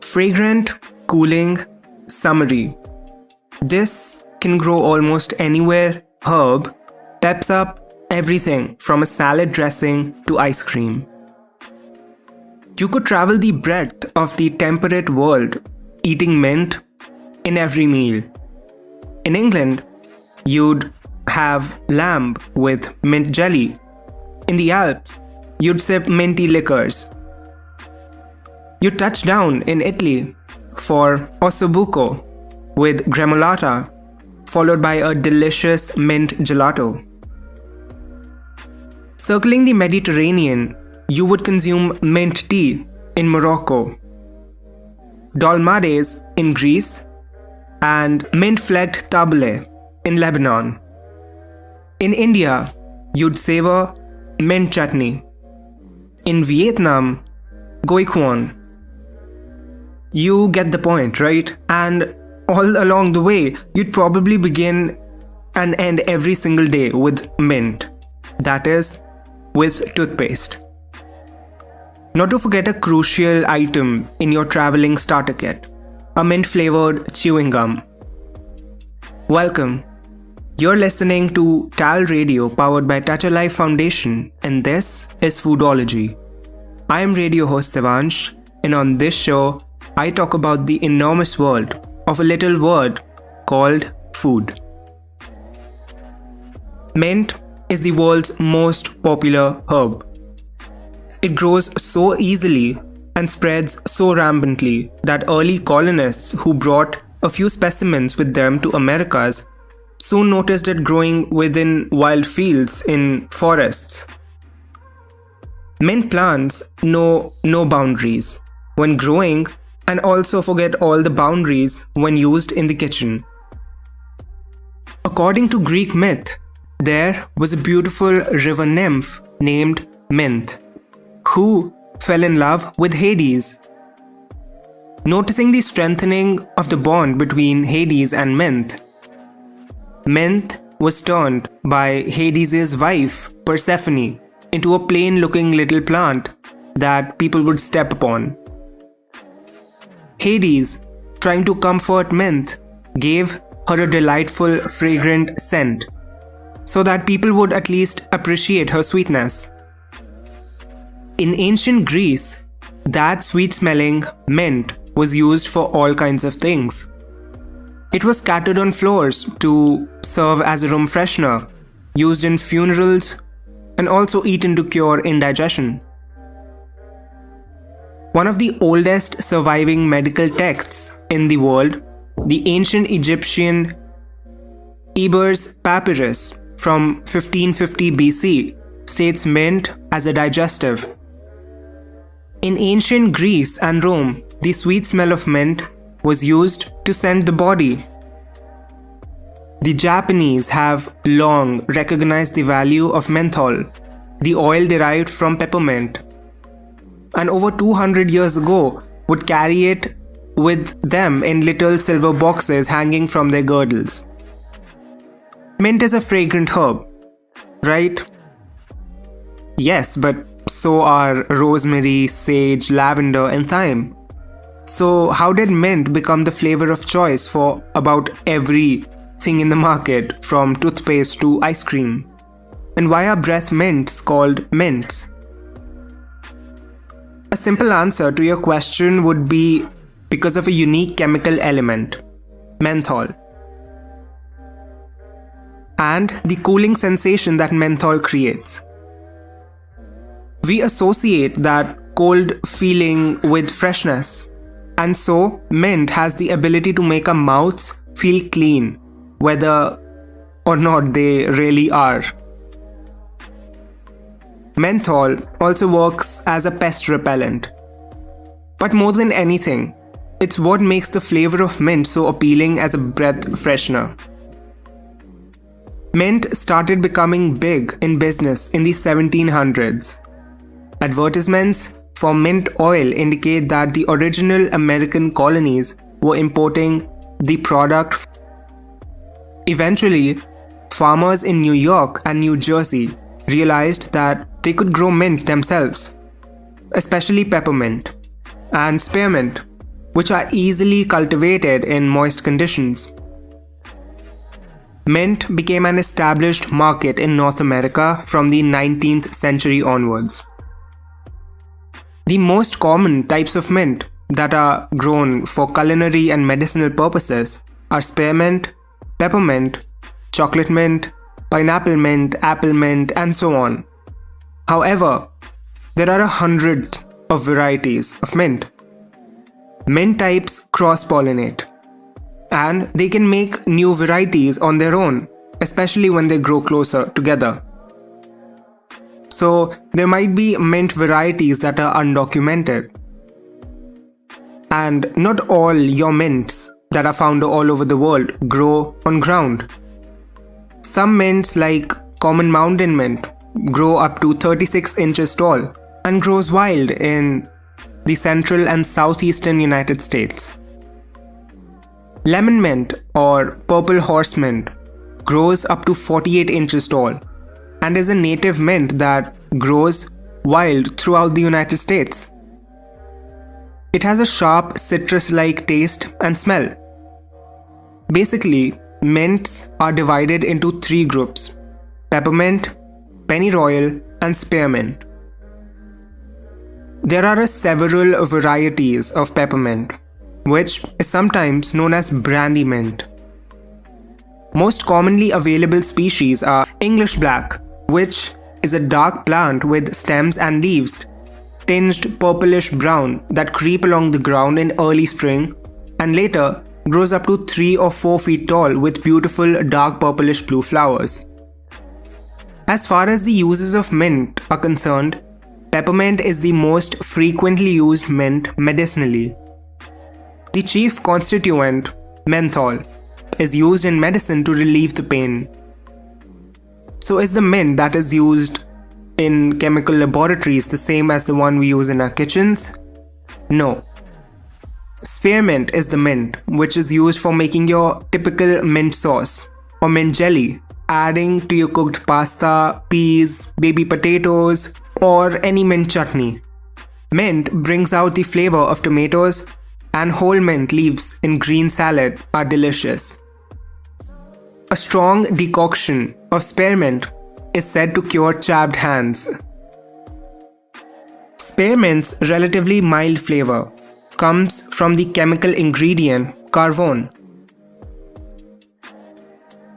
Fragrant, cooling, summery. This can grow almost anywhere. Herb peps up everything from a salad dressing to ice cream. You could travel the breadth of the temperate world eating mint in every meal. In England, you'd have lamb with mint jelly. In the Alps, you'd sip minty liquors. You touch down in Italy for ossobuco with gremolata, followed by a delicious mint gelato. Circling the Mediterranean, you would consume mint tea in Morocco, dolmades in Greece, and mint-flecked tabbouleh in Lebanon. In India, you'd savor mint chutney. In Vietnam, goi cuon. You get the point, right? And all along the way, you'd probably begin and end every single day with mint. That is, with toothpaste. Not to forget a crucial item in your traveling starter kit, a mint-flavored chewing gum. Welcome. You're listening to TALRadio powered by Touch A Life Foundation, and this is Foodology. I am radio host Devansh, and on this show, I talk about the enormous world of a little word called food. Mint is the world's most popular herb. It grows so easily and spreads so rampantly that early colonists who brought a few specimens with them to Americas soon noticed it growing within wild fields in forests. Mint plants know no boundaries when growing and also forget all the boundaries when used in the kitchen. According to Greek myth, there was a beautiful river nymph named Mint, who fell in love with Hades. Noticing the strengthening of the bond between Hades and Mint, Mint was turned by Hades' wife, Persephone, into a plain-looking little plant that people would step upon. Hades, trying to comfort Mint, gave her a delightful, fragrant scent, so that people would at least appreciate her sweetness. In ancient Greece, that sweet-smelling mint was used for all kinds of things. It was scattered on floors to serve as a room freshener, used in funerals, and also eaten to cure indigestion. One of the oldest surviving medical texts in the world, the ancient Egyptian Ebers Papyrus from 1550 BC, states mint as a digestive. In ancient Greece and Rome, the sweet smell of mint was used to scent the body. The Japanese have long recognized the value of menthol, the oil derived from peppermint, and over 200 years ago would carry it with them in little silver boxes hanging from their girdles. Mint is a fragrant herb, right? Yes, but so are rosemary, sage, lavender, and thyme. So how did mint become the flavor of choice for about everything in the market, from toothpaste to ice cream? And why are breath mints called mints? A simple answer to your question would be because of a unique chemical element, menthol, and the cooling sensation that menthol creates. We associate that cold feeling with freshness, and so mint has the ability to make our mouths feel clean, whether or not they really are. Menthol also works as a pest repellent. But more than anything, it's what makes the flavor of mint so appealing as a breath freshener. Mint started becoming big in business in the 1700s. Advertisements for mint oil indicate that the original American colonies were importing the product. Eventually, farmers in New York and New Jersey realized that they could grow mint themselves, especially peppermint and spearmint, which are easily cultivated in moist conditions. Mint became an established market in North America from the 19th century onwards. The most common types of mint that are grown for culinary and medicinal purposes are spearmint, peppermint, chocolate mint, pineapple mint, apple mint, and so on. However, there are 100 of varieties of mint. Mint types cross-pollinate, and they can make new varieties on their own, especially when they grow closer together. So there might be mint varieties that are undocumented. And not all your mints that are found all over the world grow on ground. Some mints like common mountain mint grow up to 36 inches tall and grows wild in the central and southeastern United States. Lemon mint or purple horse mint grows up to 48 inches tall and is a native mint that grows wild throughout the United States. It has a sharp citrus-like taste and smell. Basically, mints are divided into 3 groups: peppermint, pennyroyal, and spearmint. There are several varieties of peppermint, which is sometimes known as brandy mint. Most commonly available species are English black, which is a dark plant with stems and leaves tinged purplish brown that creep along the ground in early spring and later grows up to 3 or 4 feet tall with beautiful dark purplish blue flowers. As far as the uses of mint are concerned, peppermint is the most frequently used mint medicinally. The chief constituent, menthol, is used in medicine to relieve the pain. So is the mint that is used in chemical laboratories the same as the one we use in our kitchens? No. Spearmint is the mint which is used for making your typical mint sauce or mint jelly, adding to your cooked pasta, peas, baby potatoes, or any mint chutney. Mint brings out the flavor of tomatoes, and whole mint leaves in green salad are delicious. A strong decoction of spearmint is said to cure chapped hands. Spearmint's relatively mild flavor comes from the chemical ingredient carvone.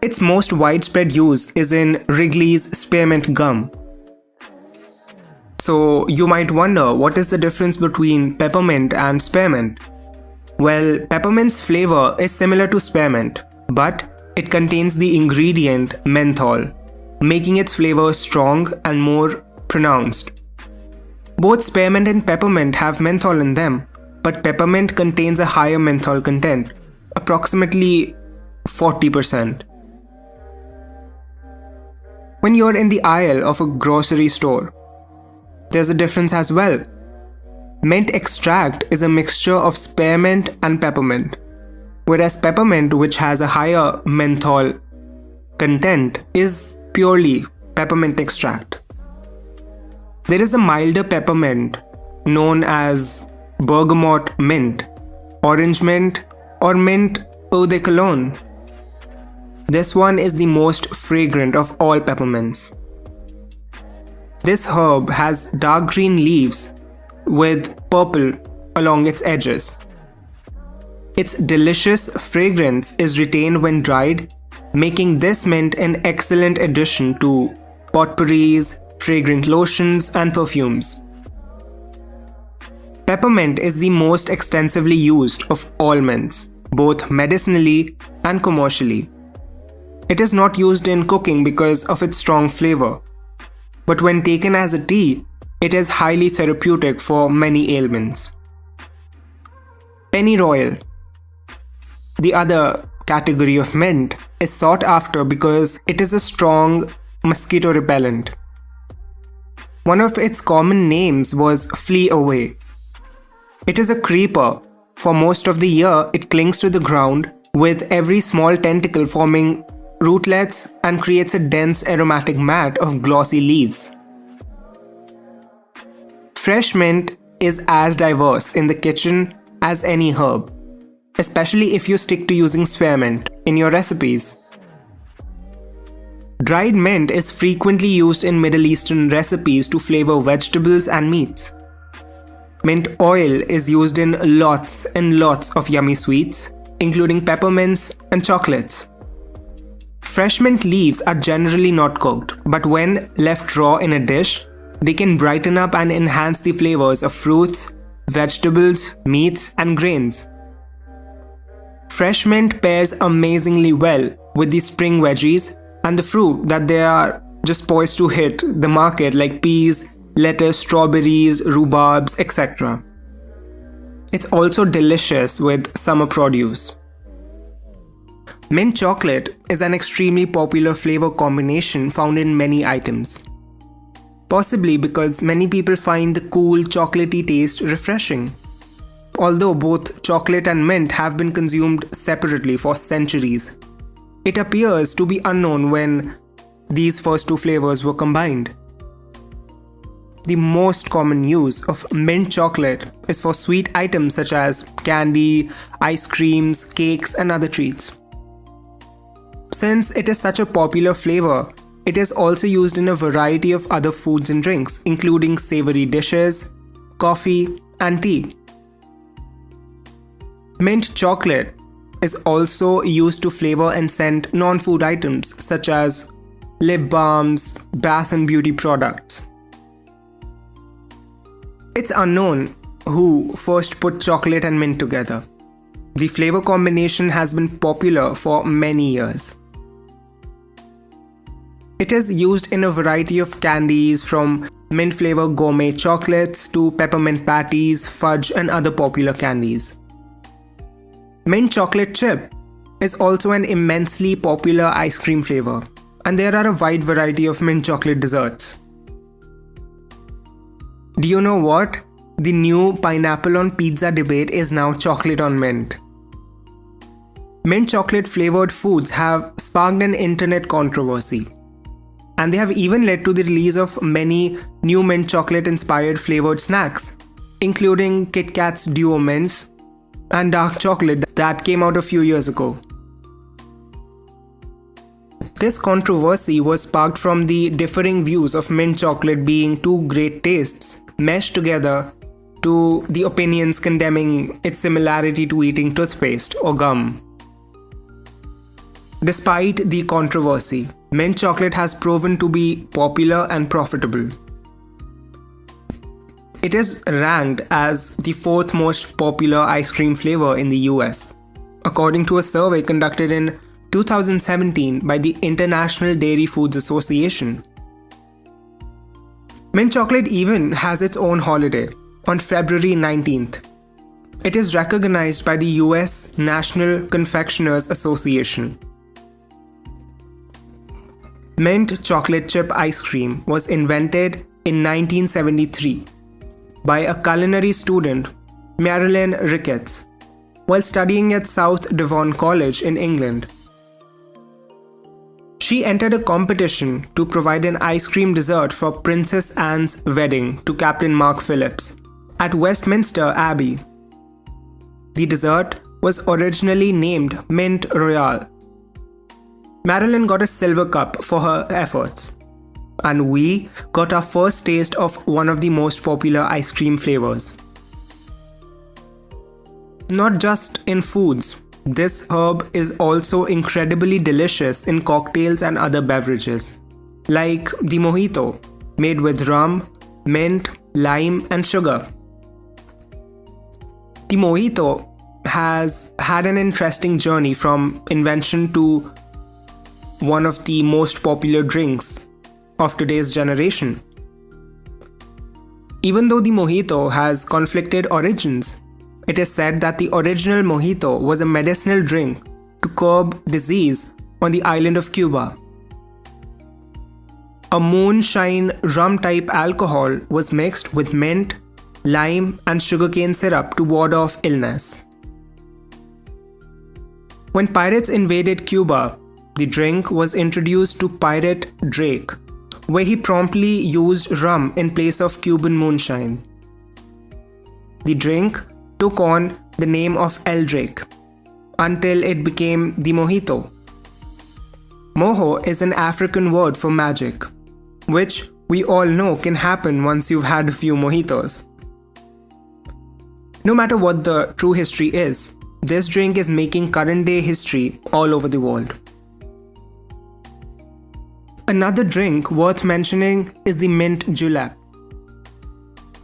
Its most widespread use is in Wrigley's spearmint gum. So you might wonder, what is the difference between peppermint and spearmint? Well, peppermint's flavor is similar to spearmint, but it contains the ingredient menthol, making its flavor strong and more pronounced. Both spearmint and peppermint have menthol in them, but peppermint contains a higher menthol content, approximately 40%. When you're in the aisle of a grocery store, there's a difference as well. Mint extract is a mixture of spearmint and peppermint, whereas peppermint, which has a higher menthol content, is purely peppermint extract. There is a milder peppermint known as bergamot mint, orange mint, or mint eau de cologne. This one is the most fragrant of all peppermints. This herb has dark green leaves with purple along its edges. Its delicious fragrance is retained when dried, making this mint an excellent addition to potpourris, fragrant lotions, and perfumes. Peppermint is the most extensively used of all mints, both medicinally and commercially. It is not used in cooking because of its strong flavor, but when taken as a tea, it is highly therapeutic for many ailments. Pennyroyal, the other category of mint, is sought after because it is a strong mosquito repellent. One of its common names was flee away. It is a creeper. For most of the year, it clings to the ground, with every small tentacle forming rootlets and creates a dense aromatic mat of glossy leaves. Fresh mint is as diverse in the kitchen as any herb, especially if you stick to using spearmint in your recipes. Dried mint is frequently used in Middle Eastern recipes to flavor vegetables and meats. Mint oil is used in lots and lots of yummy sweets, including peppermints and chocolates. Fresh mint leaves are generally not cooked, but when left raw in a dish, they can brighten up and enhance the flavors of fruits, vegetables, meats, and grains. Fresh mint pairs amazingly well with the spring veggies and the fruit that they are just poised to hit the market, like peas, lettuce, strawberries, rhubarbs, etc. It's also delicious with summer produce. Mint chocolate is an extremely popular flavor combination found in many items. Possibly because many people find the cool chocolatey taste refreshing. Although both chocolate and mint have been consumed separately for centuries, it appears to be unknown when these first two flavors were combined. The most common use of mint chocolate is for sweet items such as candy, ice creams, cakes, and other treats. Since it is such a popular flavor, it is also used in a variety of other foods and drinks, including savory dishes, coffee, and tea. Mint chocolate is also used to flavor and scent non-food items such as lip balms, bath and beauty products. It's unknown who first put chocolate and mint together. The flavor combination has been popular for many years. It is used in a variety of candies, from mint flavor gourmet chocolates to peppermint patties, fudge, and other popular candies. Mint chocolate chip is also an immensely popular ice cream flavor, and there are a wide variety of mint chocolate desserts. Do you know what? The new pineapple on pizza debate is now chocolate on mint. Mint chocolate flavored foods have sparked an internet controversy, and they have even led to the release of many new mint chocolate inspired flavored snacks, including Kit Kat's Duo Mints and dark chocolate that came out a few years ago. This controversy was sparked from the differing views of mint chocolate being two great tastes meshed together to the opinions condemning its similarity to eating toothpaste or gum. Despite the controversy, mint chocolate has proven to be popular and profitable. It is ranked as the fourth most popular ice cream flavor in the US, according to a survey conducted in 2017 by the International Dairy Foods Association. Mint chocolate even has its own holiday on February 19th. It is recognized by the US National Confectioners Association. Mint chocolate chip ice cream was invented in 1973 by a culinary student, Marilyn Ricketts, while studying at South Devon College in England. She entered a competition to provide an ice cream dessert for Princess Anne's wedding to Captain Mark Phillips at Westminster Abbey. The dessert was originally named Mint Royale. Marilyn got a silver cup for her efforts, and we got our first taste of one of the most popular ice cream flavors. Not just in foods, this herb is also incredibly delicious in cocktails and other beverages, like the Mojito, made with rum, mint, lime, and sugar. The Mojito has had an interesting journey from invention to one of the most popular drinks of today's generation. Even though the Mojito has conflicted origins, it is said that the original Mojito was a medicinal drink to curb disease on the island of Cuba. A moonshine rum-type alcohol was mixed with mint, lime, and sugarcane syrup to ward off illness. When pirates invaded Cuba, the drink was introduced to Pirate Drake, where he promptly used rum in place of Cuban moonshine. The drink took on the name of El Drake until it became the Mojito. Mojo is an African word for magic, which we all know can happen once you've had a few mojitos. No matter what the true history is, this drink is making current day history all over the world. Another drink worth mentioning is the Mint Julep.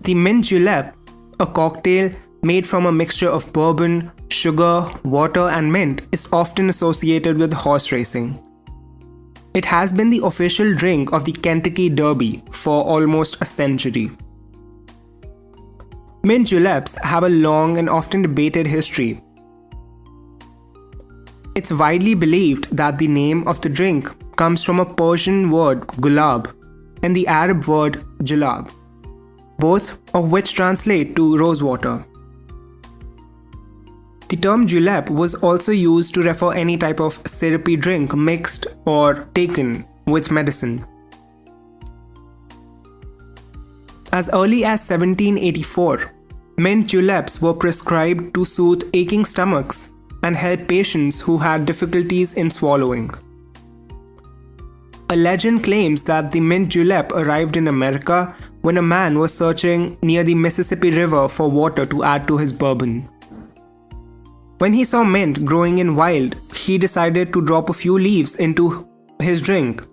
The Mint Julep, a cocktail made from a mixture of bourbon, sugar, water, and mint, is often associated with horse racing. It has been the official drink of the Kentucky Derby for almost a century. Mint juleps have a long and often debated history. It's widely believed that the name of the drink comes from a Persian word gulab and the Arab word jalab, both of which translate to rosewater. The term julep was also used to refer any type of syrupy drink mixed or taken with medicine. As early as 1784, mint juleps were prescribed to soothe aching stomachs and help patients who had difficulties in swallowing. A legend claims that the mint julep arrived in America when a man was searching near the Mississippi River for water to add to his bourbon. When he saw mint growing in wild, he decided to drop a few leaves into his drink.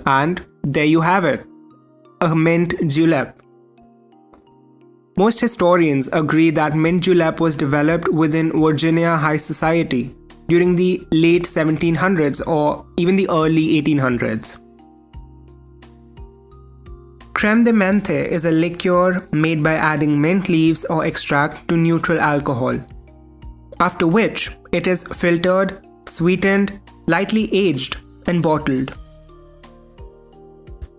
And there you have it, a mint julep. Most historians agree that mint julep was developed within Virginia high society during the late 1700s or even the early 1800s. Crème de menthe is a liqueur made by adding mint leaves or extract to neutral alcohol, after which it is filtered, sweetened, lightly aged, and bottled.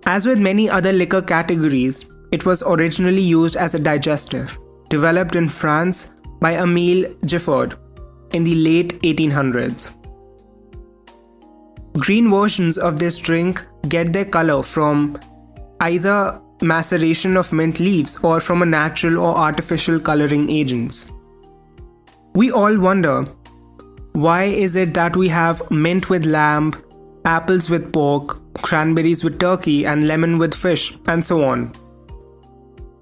As with many other liquor categories, it was originally used as a digestive, developed in France by Émile Giffard in the late 1800s. Green versions of this drink get their color from either maceration of mint leaves or from a natural or artificial coloring agents. We all wonder, why is it that we have mint with lamb, apples with pork, cranberries with turkey, and lemon with fish, and so on?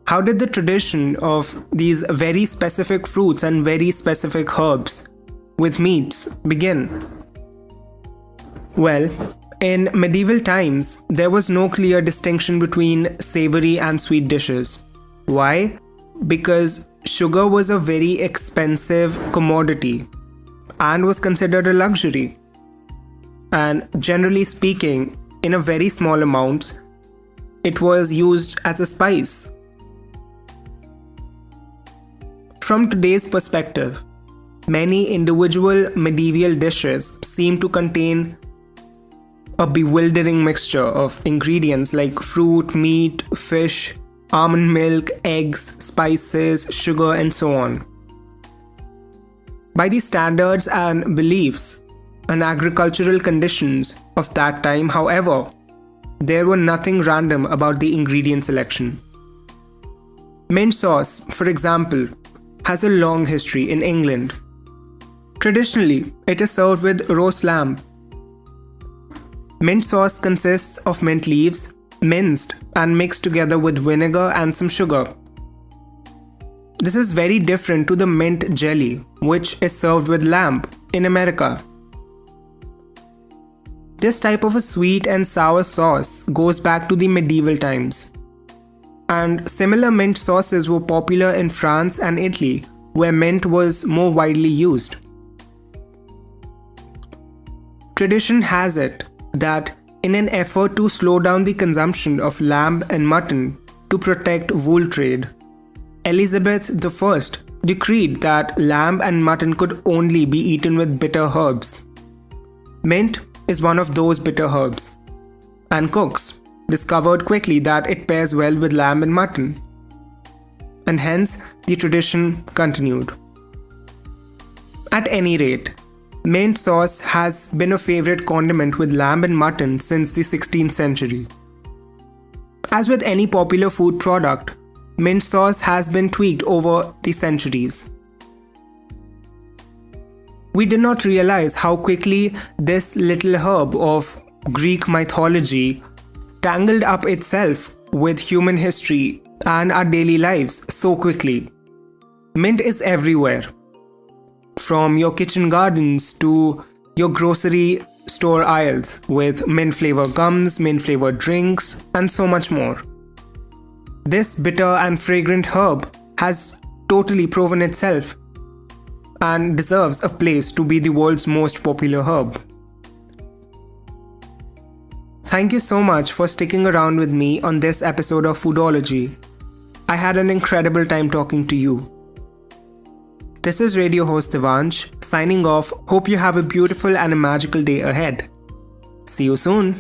How did the tradition of these very specific fruits and very specific herbs with meats begin? Well, in medieval times, there was no clear distinction between savory and sweet dishes. Why? Because sugar was a very expensive commodity and was considered a luxury. And generally speaking, in a very small amounts, it was used as a spice. From today's perspective, many individual medieval dishes seem to contain a bewildering mixture of ingredients like fruit, meat, fish, almond milk, eggs, spices, sugar, and so on. By the standards and beliefs and agricultural conditions of that time, however, there were nothing random about the ingredient selection. Mint sauce, for example, has a long history in England. Traditionally, it is served with roast lamb. Mint sauce consists of mint leaves, minced and mixed together with vinegar and some sugar. This is very different to the mint jelly, which is served with lamb in America. This type of a sweet and sour sauce goes back to the medieval times. And similar mint sauces were popular in France and Italy, where mint was more widely used. Tradition has it that in an effort to slow down the consumption of lamb and mutton to protect wool trade, Elizabeth I decreed that lamb and mutton could only be eaten with bitter herbs. Mint is one of those bitter herbs, and cooks discovered quickly that it pairs well with lamb and mutton, and hence the tradition continued. At any rate, Mint sauce has been a favorite condiment with lamb and mutton since the 16th century. As with any popular food product, mint sauce has been tweaked over the centuries. We did not realize how quickly this little herb of Greek mythology tangled up itself with human history and our daily lives so quickly. Mint is everywhere, from your kitchen gardens to your grocery store aisles, with mint flavored gums, mint flavored drinks, and so much more. This bitter and fragrant herb has totally proven itself and deserves a place to be the world's most popular herb. Thank you so much for sticking around with me on this episode of Foodology. I had an incredible time talking to you. This is radio host Devansh, signing off. Hope you have a beautiful and a magical day ahead. See you soon.